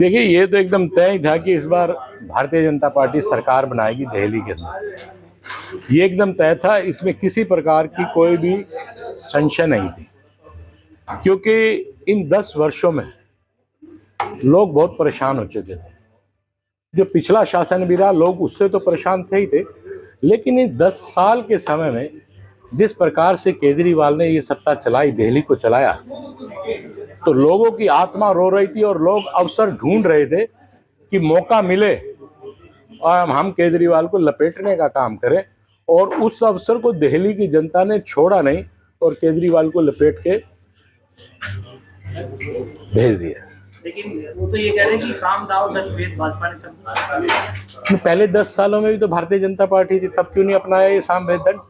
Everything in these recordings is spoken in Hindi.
देखिए, ये तो एकदम तय था कि इस बार भारतीय जनता पार्टी सरकार बनाएगी दिल्ली के अंदर। ये एकदम तय था, इसमें किसी प्रकार की कोई भी संशय नहीं थी, क्योंकि इन 10 वर्षों में लोग बहुत परेशान हो चुके थे। जो पिछला शासन भी रहा, लोग उससे तो परेशान थे ही थे, लेकिन इस 10 साल के समय में जिस प्रकार से केजरीवाल ने ये सत्ता चलाई, दिल्ली को चलाया, तो लोगों की आत्मा रो रही थी और लोग अवसर ढूंढ रहे थे कि मौका मिले और हम केजरीवाल को लपेटने का काम करें। और उस अवसर को दिल्ली की जनता ने छोड़ा नहीं और केजरीवाल को लपेट के भेज दिया। लेकिन वो तो ये कह रहे हैं कि साम दाव दल भेद भाजपा ने सब कुछ। पहले 10 सालों में भी तो भारतीय जनता पार्टी थी, तब क्यों नहीं अपनाया ये साम भेद दंड?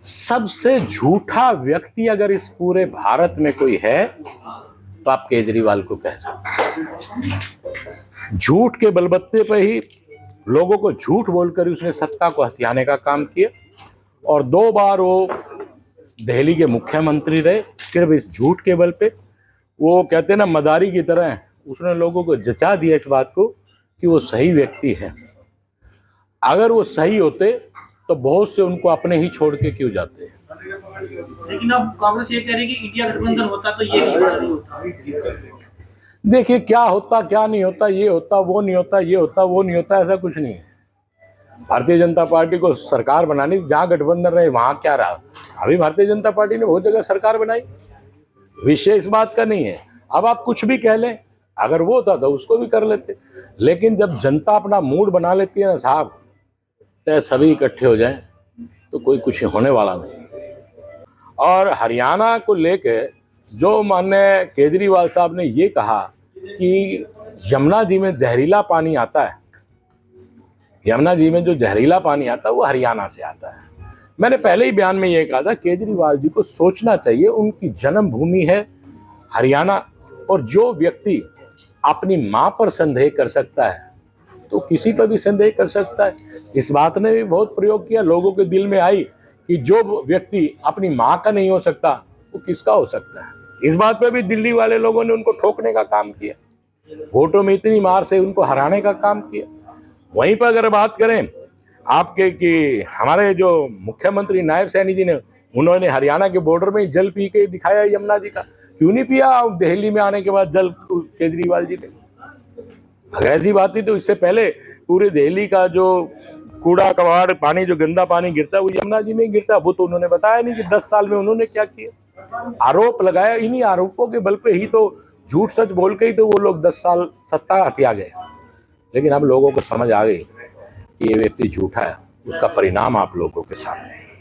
सबसे झूठा व्यक्ति अगर इस पूरे भारत में कोई है तो आप केजरीवाल को कह सकते हैं। झूठ के बलबत्ते पे ही लोगों को झूठ बोलकर उसने सत्ता को हथियाने का काम किया और 2 बार वो दिल्ली के मुख्यमंत्री रहे, सिर्फ इस झूठ के बल पे। वो कहते हैं ना, मदारी की तरह उसने लोगों को जचा दिया इस बात को कि वो सही व्यक्ति है। अगर वो सही होते तो बहुत से उनको अपने ही छोड़ के क्यों जाते। लेकिन अब कांग्रेस ये कह रही है कि इंडिया गठबंधन होता तो ये नहीं होता। देखिए, क्या होता क्या नहीं होता, ये होता वो नहीं होता, ये होता वो नहीं होता, ऐसा कुछ नहीं है। भारतीय जनता पार्टी को सरकार बनानी, जहां गठबंधन रहे वहां क्या रहा। अभी भारतीय जनता पार्टी ने बहुत जगह सरकार बनाई, विषय इस बात का नहीं है। अब आप कुछ भी कह लें, अगर वो होता तो उसको भी कर लेते, लेकिन जब जनता अपना मूड बना लेती है ना साहब, तो सभी इकट्ठे हो जाएं तो कोई कुछ होने वाला नहीं। और हरियाणा को लेके जो माननीय केजरीवाल साहब ने ये कहा कि यमुना जी में जहरीला पानी आता है, यमुना जी में जो जहरीला पानी आता है वो हरियाणा से आता है। मैंने पहले ही बयान में ये कहा था, केजरीवाल जी को सोचना चाहिए, उनकी जन्मभूमि है हरियाणा, और जो व्यक्ति अपनी मां पर संदेह कर सकता है तो किसी पर भी संदेह कर सकता है। इस बात ने भी बहुत प्रयोग किया, लोगों के दिल में आई कि जो व्यक्ति अपनी मां का नहीं हो सकता वो किसका हो सकता है। इस बात पे भी दिल्ली वाले लोगों ने उनको ठोकने का काम किया, वोटों में इतनी मार से उनको हराने का काम किया। वहीं पर अगर बात करें आपके कि हमारे जो मुख्यमंत्री नायब सैनी जी ने, उन्होंने हरियाणा के बॉर्डर में जल पी के दिखाया यमुना जी का। क्यों नहीं पिया दिल्ली में आने के बाद जल केजरीवाल जी ने? अगर ऐसी बात थी तो इससे पहले पूरे दिल्ली का जो कूड़ा कबाड़ पानी, जो गंदा पानी गिरता है वो यमुना जी में गिरता है। वो तो उन्होंने बताया नहीं कि 10 साल में उन्होंने क्या किया। आरोप लगाया, इन्हीं आरोपों के बल पे ही तो, झूठ सच बोल के ही तो वो लोग 10 साल सत्ता हथिया गए। लेकिन अब लोगों को समझ आ गई कि ये व्यक्ति झूठा है, उसका परिणाम आप लोगों के सामने है।